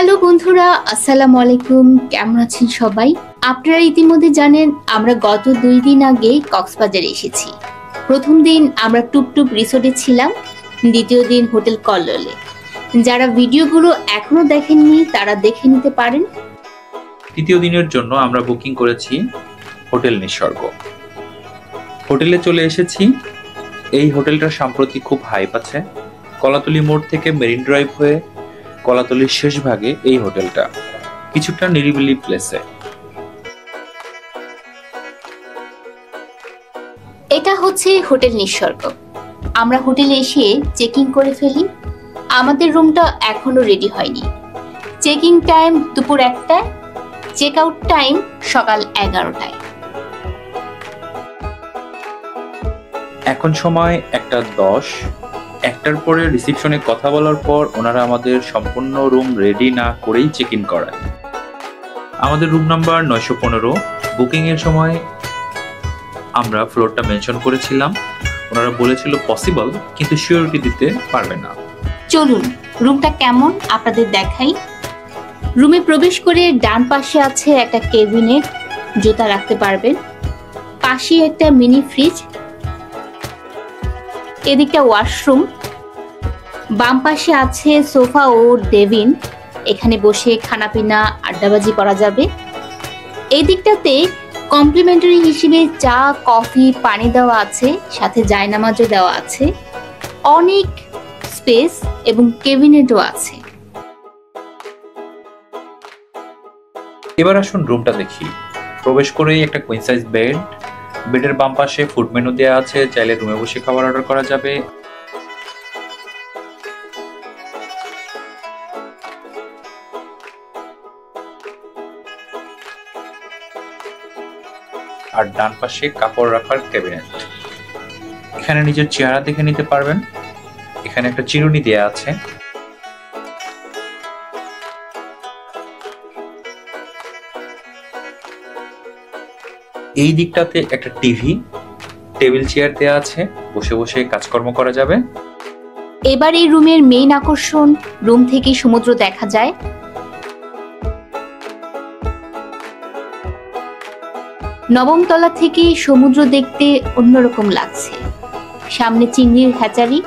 Hello বন্ধুরা, আসসালামু আলাইকুম। কেমন আছেন সবাই? আপনারা ইতিমধ্যে জানেন আমরা গত 2 দিন আগে কক্সবাজারে এসেছি। প্রথম দিন আমরা টুপটুপ রিসোর্টে ছিলাম, দ্বিতীয় দিন হোটেল কল্লোলে। যারা ভিডিওগুলো এখনো দেখেননি তারা দেখে নিতে পারেন। তৃতীয় দিনের জন্য আমরা বুকিং করেছি হোটেল নিসর্গ। হোটেলে চলে এসেছি। এই হোটেলটা সম্প্রতি খুব হাইপ আছে। কলাতলি মোড় থেকে মেরিন ড্রাইভ হয়ে কলাতলির শেষ ভাগে এই হোটেলটা, কিছুটা নিরিবিলি প্লেসে। এটা হচ্ছে হোটেল নিসর্গ। আমরা হোটেলে এসে চেকিং করে ফেলি। আমাদের রুমটা এখনো রেডি হয়নি। চেকিং টাইম দুপুর 1টায়, চেক আউট টাইম সকাল 11টায়। এখন সময় 1:10। 1টার পরে রিসিপশনে কথা বলার পর ওনারা আমাদের সম্পূর্ণ রুম রেডি না করেই চেক ইন করায়। আমাদের রুম নাম্বার 915। বুকিং এর সময় আমরা ফ্লোরটা মেনশন করেছিলাম। ওনারা বলেছিল পসিবল, কিন্তু সিওরিটি দিতে পারবে না। চলুন রুমটা কেমন আপনাদের দেখাই। রুমে প্রবেশ করে ডান পাশে আছে একটা ক্যাবিনেট, জুতা রাখতে পারবেন। পাশে একটা মিনি ফ্রিজ, এদিকটা ওয়াশরুম। বাম পাশে আছে সোফা ও টেবিল, এখানে বসে খানাপিনা আড্ডাবাজি করা যাবে। এই দিকটাতে কমপ্লিমেন্টারি হিসেবে চা, কফি, পানি দেওয়া আছে, সাথে জায়নামাজও দেওয়া আছে। অনেক স্পেস এবং ক্যাবিনেটও আছে। এবার আসুন রুমটা দেখি। প্রবেশ করেই একটা কুইন সাইজ বেড। বেডের বাম পাশে ফুড মেনু দেওয়া আছে, চাইলে রুমে বসে খাবার অর্ডার করা যাবে। আর ডান পাশে কাপড় রাখার ক্যাবিনেট। এখানে নিজের চেহারা দেখে নিতে পারবেন। এখানে একটা চিরুনি দেয়া আছে। এই দিকটাতে একটা টিভি, টেবিল চেয়ার দেয়া আছে, বসে বসে কাজকর্ম করা যাবে। এবার এই রুমের মেইন আকর্ষণ, রুম থেকে সমুদ্র দেখা যায়। নবম তলা থেকে সমুদ্র দেখতে অন্যরকম লাগছে। সামনে চিংড়ির হ্যাচারি।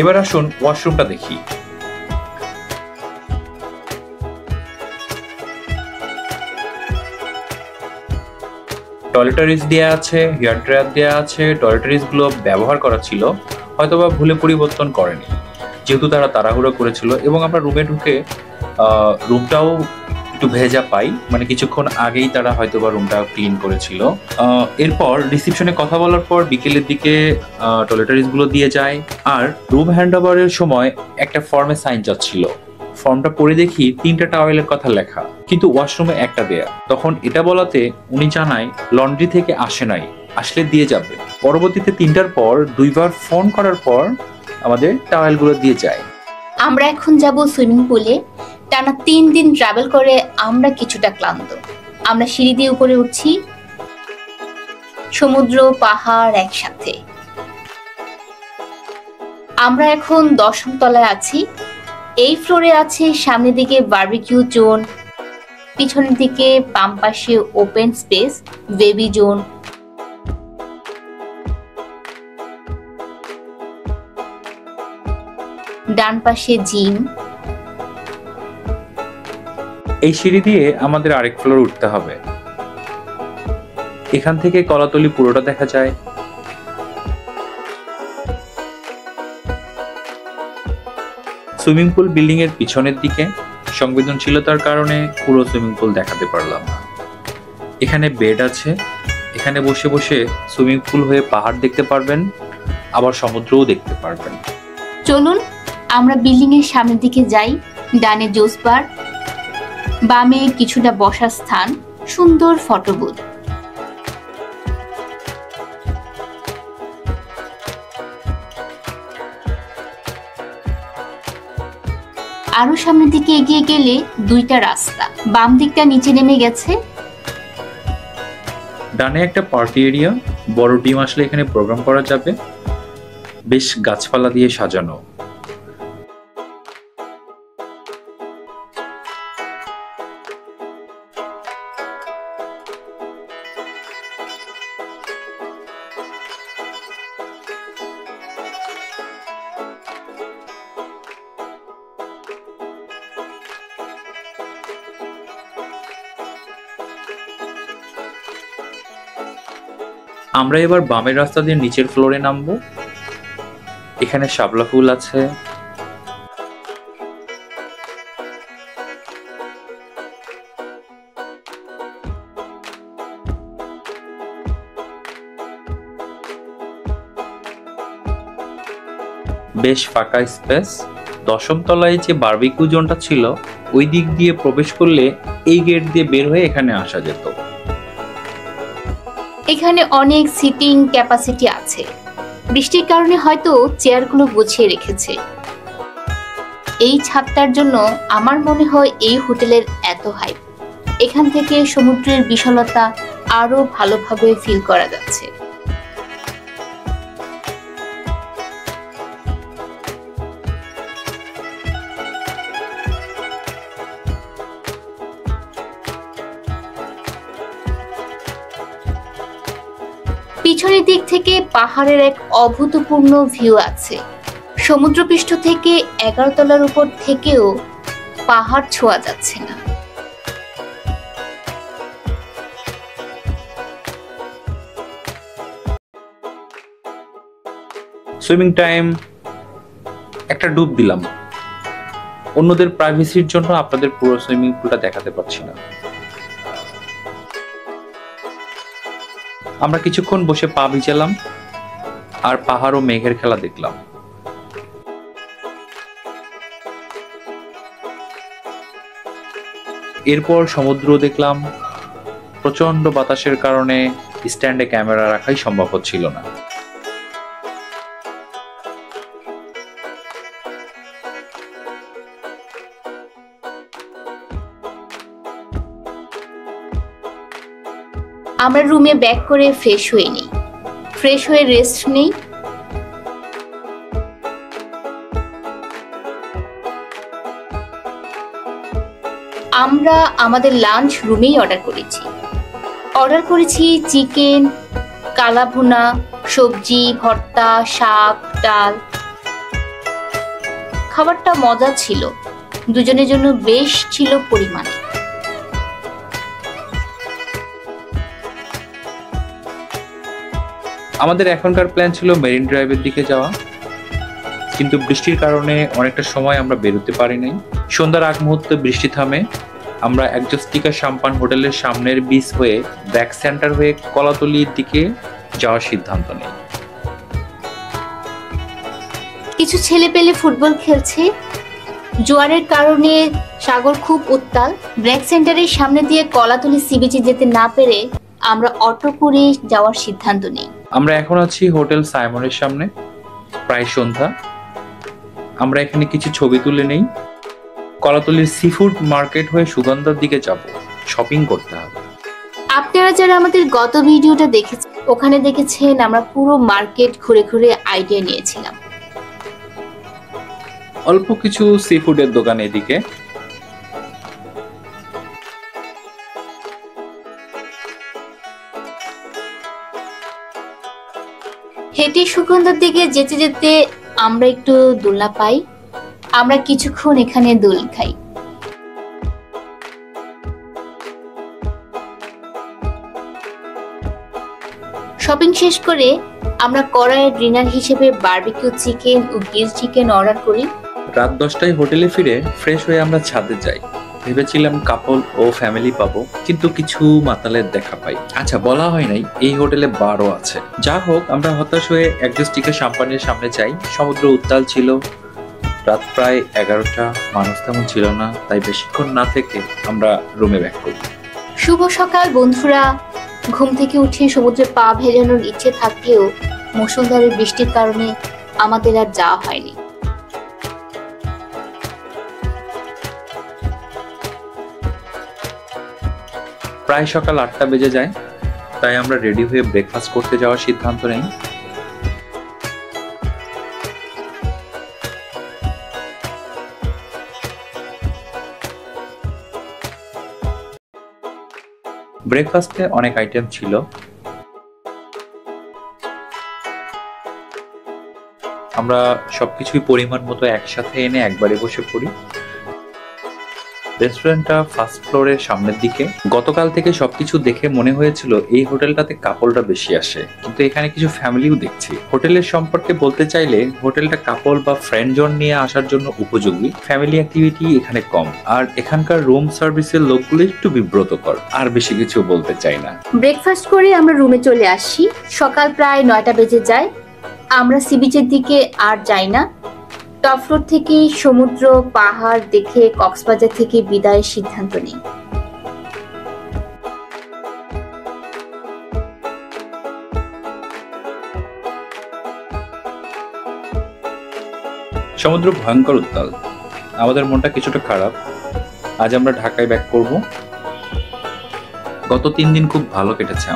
এবার আসুন ওয়াশরুমটা দেখি। টয়লেটারিজ দেয়া আছে, হেয়ার ড্রায়ার দেয়া আছে। টয়লেটারিজ গুলো ব্যবহার করা ছিল, হয়তোবা ভুলে পরিবর্তন করেনি, যেহেতু তারা তাড়াহুড়ো করেছিল। এবং আমরা রুমে ঢুকে রুমটাও একটু ভেজা পাই, মানে কিছুক্ষণ আগেই তারা হয়তোবা রুমটা ক্লিন করেছিল। এরপর রিসিপশনে কথা বলার পর বিকেলের দিকে টয়লেটারিজ গুলো দিয়ে যায়। আর রুম হ্যান্ড ওভারের সময় একটা ফর্মে সাইন চাচ্ছিল। ফর্মটা পড়ে দেখি 3টা টাওয়েলের কথা লেখা, কিন্তু ওয়াশরুমে একটা দেয়া। তখন এটা বলাতে উনি জানায় লন্ড্রি থেকে আসে নাই, আসলে দিয়ে যাবে। পরবর্তীতে 3টার পর 2বার ফোন করার পর আমাদের টাওয়েলগুলো দিয়ে যায়। আমরা এখন যাব সুইমিং পুলে। টানা 3 দিন ট্রাভেল করে আমরা কিছুটা ক্লান্ত। আমরা সিঁড়ি দিয়ে উপরে উঠছি, সমুদ্র পাহাড় একসাথে। আমরা এখন 10ম তলায় আছি। এই ফ্লোরে আছে সামনের দিকে বারবিকিউ জোন, পিছনের দিকে বাম পাশে ওপেন স্পেস, বেবি জোন। ডান পাশে জিম। এই সিঁড়ি দিয়ে আমাদের আরেক ফ্লোর উঠতে হবে। এখান থেকে কলাতলি পুরোটা দেখা যায়। সুইমিং পুল বিল্ডিং এর পিছনের দিকে, সংবেদনশীলতার কারণে পুরো সুইমিং পুল দেখাতে পারলাম না। এখানে বেড আছে, এখানে বসে বসে সুইমিং পুল হয়ে পাহাড় দেখতে পারবেন, আবার সমুদ্রও দেখতে পারবেন। চলুন আমরা বিল্ডিং এর সামনের দিকে যাই। ডানে জুস বার, বামে কিছুটা বসার স্থান, সুন্দর ফটো বুথ। আরো সামনের দিকে এগিয়ে গেলে দুইটা রাস্তা, বাম দিকটা নিচে নেমে গেছে। ডানে একটা পার্টি এরিয়া, বড় টিম আসলে এখানে প্রোগ্রাম করা যাবে, বেশ গাছপালা দিয়ে সাজানো। আমরা এবার বামের রাস্তা দিয়ে নিচের ফ্লোরে নামবো। এখানে শাপলা ফুল আছে, বেশ ফাঁকা স্পেস। 10ম তলায় যে বারবিকিউ জোনটা ছিল ওই দিক দিয়ে প্রবেশ করলে এই গেট দিয়ে বের হয়ে এখানে আসা যেত। এখানে অনেক সিটিং ক্যাপাসিটি আছে, বৃষ্টির কারণে হয়তো চেয়ারগুলো গুছিয়ে রেখেছে। এই ছাদটার জন্য আমার মনে হয় এই হোটেলের এত হাইপ। এখান থেকে সমুদ্রের বিশালতা আরো ভালোভাবে ফিল করা যাচ্ছে। পিছনের দিক থেকে পাহাড়ের এক অভূতপূর্ণ ভিউ আছে। সমুদ্রপৃষ্ঠ থেকে 11 তলার উপর থেকেও পাহাড় ছোঁয়া যাচ্ছে না। সুইমিং টাইম, একটা ডুব দিলাম। অন্যদের প্রাইভেসির জন্য আপনাদের পুরো সুইমিং পুলটা দেখাতে পারছি না। আমরা কিছুক্ষণ বসে পা ভিজালাম আর পাহাড় ও মেঘের খেলা দেখলাম। এরপর সমুদ্র দেখলাম। প্রচন্ড বাতাসের কারণে স্ট্যান্ডে ক্যামেরা রাখাই সম্ভব হচ্ছিল না। আমরা রুমে ব্যাক করে ফ্রেশ হয়ে নিই, ফ্রেশ হয়ে রেস্ট নেই। আমরা আমাদের লাঞ্চ রুমেই অর্ডার করেছি চিকেন, কালাভুনা, সবজি, ভর্তা, শাক, ডাল। খাবারটা মজা ছিল, দুজনের জন্য বেশ ছিল পরিমাণে। আমাদের এখনকার প্ল্যান ছিল মেরিন ড্রাইভের দিকে যাওয়া, কিন্তু বৃষ্টির কারণে অনেকটা সময় আমরা বেরোতে পারি নাই। সন্ধ্যার আগ মুহূর্তে বৃষ্টি থামে। আমরা একজস্টিকা সাম্পান হোটেলের সামনের বিচ হয়ে ব্যাক সেন্টার হয়ে কলাতলির দিকে যাওয়ার সিদ্ধান্ত নেই। কিছু ছেলে পেলে ফুটবল খেলছে। জোয়ারের কারণে সাগর খুব উত্তাল। ব্র্যাক সেন্টারের সামনে দিয়ে কলাতলি সি বিচে যেতে না পেরে আমরা অটো করে যাওয়ার সিদ্ধান্ত নেই। আমরা এখন আছি হোটেল সাইমনের সামনে, প্রায় সন্ধ্যা। আমরা এখানে কিছু ছবি তুলে নেই। কলাতলির সি ফুড মার্কেট হয়ে সুগন্ধার দিকে যাব, শপিং করতে হবে। আপনারা যারা আমাদের গত ভিডিওটা দেখেছেন, ওখানে দেখেছেন আমরা পুরো মার্কেট ঘুরে ঘুরে আইডিয়া নিয়েছিলাম। অল্প কিছু সি ফুডের দোকান এদিকে। হেঁটে সুগন্ধার দিকে যেতে যেতে আমরা একটু দোলনা পাই। আমরা কিছুক্ষণ এখানে দোল খাই। শপিং শেষ করে আমরা কড়াইয়ের ডিনার হিসেবে বারবিকিউ চিকেন ও গ্রিল চিকেন অর্ডার করি। রাত 10টায় হোটেলে ফিরে ফ্রেশ হয়ে আমরা ছাদে যাই। ভেবেছিলাম কাপল ও ফ্যামিলি পাবো, কিন্তু কিছু মাতালের দেখা পাই। আচ্ছা, বলা হয় নাই এই হোটেলে বারও আছে। যা হোক, আমরা হতাশ হয়ে একজস্টিকা সাম্পানের সামনে যাই। সমুদ্র উত্তাল ছিল। রাত প্রায় 11টা, মানুষ তেমন ছিল না, তাই বেশিক্ষণ না থেকে আমরা রুমে ব্যাক করি। শুভ সকাল বন্ধুরা। ঘুম থেকে উঠে সমুদ্রে পা ভেজানোর ইচ্ছে থাকলেও মুষলধারে বৃষ্টির কারণে আমাদের আর যাওয়া হয়নি। প্রায় সকাল 8টা বেজে যায়, তাই আমরা রেডি হয়ে ব্রেকফাস্ট করতে যাওয়ার সিদ্ধান্ত নেই। ব্রেকফাস্টে অনেক আইটেম ছিল। আমরা সবকিছুই পরিমাণ মতো একসাথে এনে একবারে বসে পড়ি। রেস্টুরেন্টটা ফার্স্ট ফ্লোরের সামনের দিকে। গতকাল থেকে সবকিছু দেখে মনে হয়েছিল এই হোটেলটাতে কাপলরা বেশি আসে, কিন্তু এখানে কিছু ফ্যামিলিও দেখছি। হোটেলের সম্পর্কে বলতে চাইলে হোটেলটা কাপল বা ফ্রেন্ড জন নিয়ে আসার জন্য উপযোগী। ফ্যামিলি অ্যাক্টিভিটি এখানে কম, আর এখানকার রুম সার্ভিসের লোকগুলো একটু বিব্রতকর। আর বেশি কিছু বলতে চাই না। ব্রেকফাস্ট করে আমরা রুমে চলে আসি। সকাল প্রায় 9টা বেজে যায়। আমরা সি বিচের দিকে আর যাই না। টপ ফ্লোর থেকে সমুদ্র পাহাড় দেখে কক্সবাজার থেকে বিদায়ের সিদ্ধান্ত নিই। সমুদ্র ভয়ঙ্কর উত্তাল, আমাদের মনটা কিছুটা খারাপ। আজ আমরা ঢাকায় ব্যাক করব। গত 3 দিন খুব ভালো কেটেছে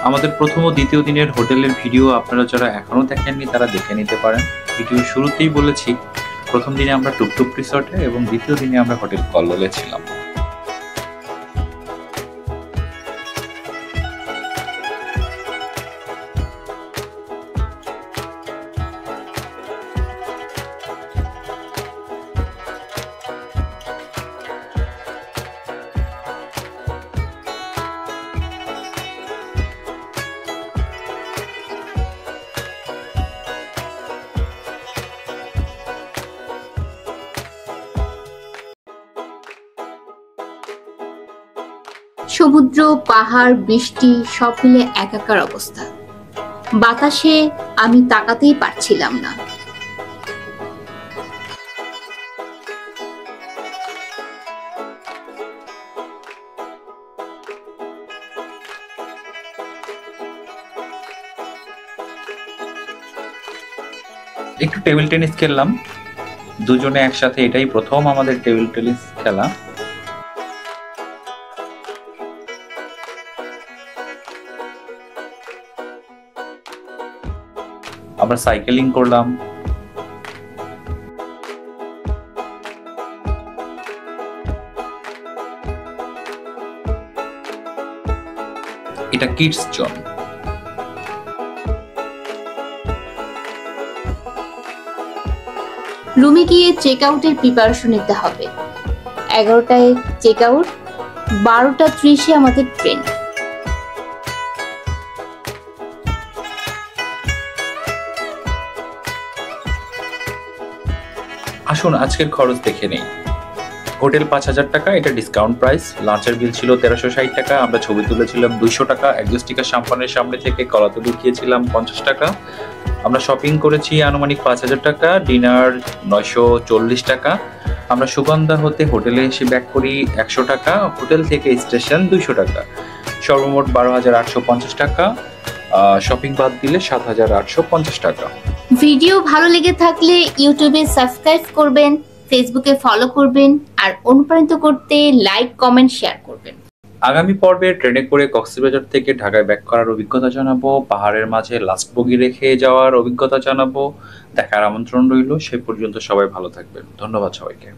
আমাদের প্রথম ও দ্বিতীয় দিনের হোটেলের ভিডিও আপনারা যারা এখনো দেখেননি তারা দেখে নিতে পারেন। ভিডিও শুরুতেই বলেছি, প্রথম দিনে আমরা টুকটুক রিসর্টে এবং দ্বিতীয় দিনে আমরা হোটেল কল্লোলে ছিলাম। সমুদ্র পাহাড় বৃষ্টি সব মিলে একাকার অবস্থা। বাতাসে আমি তাকাতেই পারছিলাম না। একটু টেবিল টেনিস খেললাম দুজনে একসাথে। এটাই প্রথম আমাদের টেবিল টেনিস খেলা। আমরা সাইকেলিং করলাম। এটা কিডস জোন। রুমে গিয়ে চেক আউটের প্রিপারেশন নিতে হবে। 11টায় চেক আউট, 12টা 30-এ আমাদের ট্রেন। আসুন আজকের খরচ দেখে নেই। হোটেল 5,000 টাকা, এটা ডিসকাউন্ট প্রাইস। লাঞ্চের বিল ছিল 1360 টাকা। আমরা ছবি তুলেছিলাম 200 টাকা। এক্সোস্টিকা সাম্পানের সামনে থেকে কলাতলি গিয়েছিলাম 50 টাকা। আমরা শপিং করেছি আনুমানিক 5,000 টাকা। ডিনার 940 টাকা। আমরা সুগন্ধা হতে হোটেলে এসে ব্যাক করি 100 টাকা। হোটেল থেকে স্টেশন 200 টাকা। সর্বমোট 12,850 টাকা। শপিং বাদ দিলে 7,850 টাকা। ভিডিও ভালো লেগে থাকলে ইউটিউবে সাবস্ক্রাইব করবেন, ফেসবুকে ফলো করবেন, আর অনুপ্রাণিত করতে লাইক কমেন্ট শেয়ার করবেন। আগামী পর্বে ট্রেনে করে কক্সবাজার থেকে ঢাকায় ব্যাক করার অভিজ্ঞতা জানাবো। পাহাড়ের মাঝে লাস্ট বগি রেখে যাওয়ার অভিজ্ঞতা জানাবো। দেখার আমন্ত্রণ রইল। সে পর্যন্ত সবাই ভালো থাকবেন। ধন্যবাদ সবাইকে।